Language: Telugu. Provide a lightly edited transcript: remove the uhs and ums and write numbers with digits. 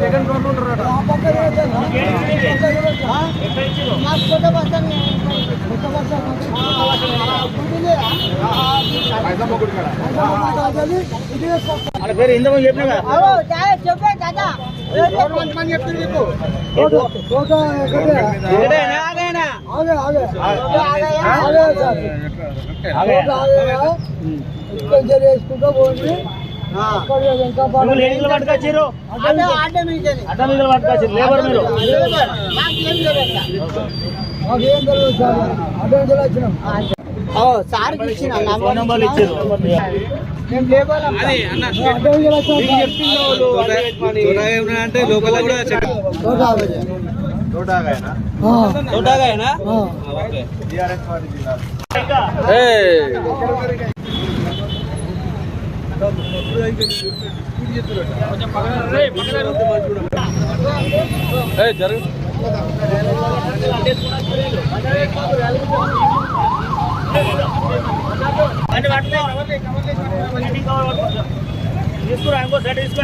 సెకండ్ ఫ్లోర్ ఉంటారు పేరు ఇంతకు చెప్పినా వేసుకుంటా పోండి పట్టుకొచ్చారు అడ్డ మీద పట్టుకొచ్చారు లేబర్ మీరు మాకేం తెలియదు సార్ అడ్డ వచ్చినాం సార్ ఇచ్చిన ఫోన్ నెంబర్లు ఇచ్చారు అంటే లోకల్ కూడా జరుగు తీసుకురా ఇంకో సెట్ తీసుకో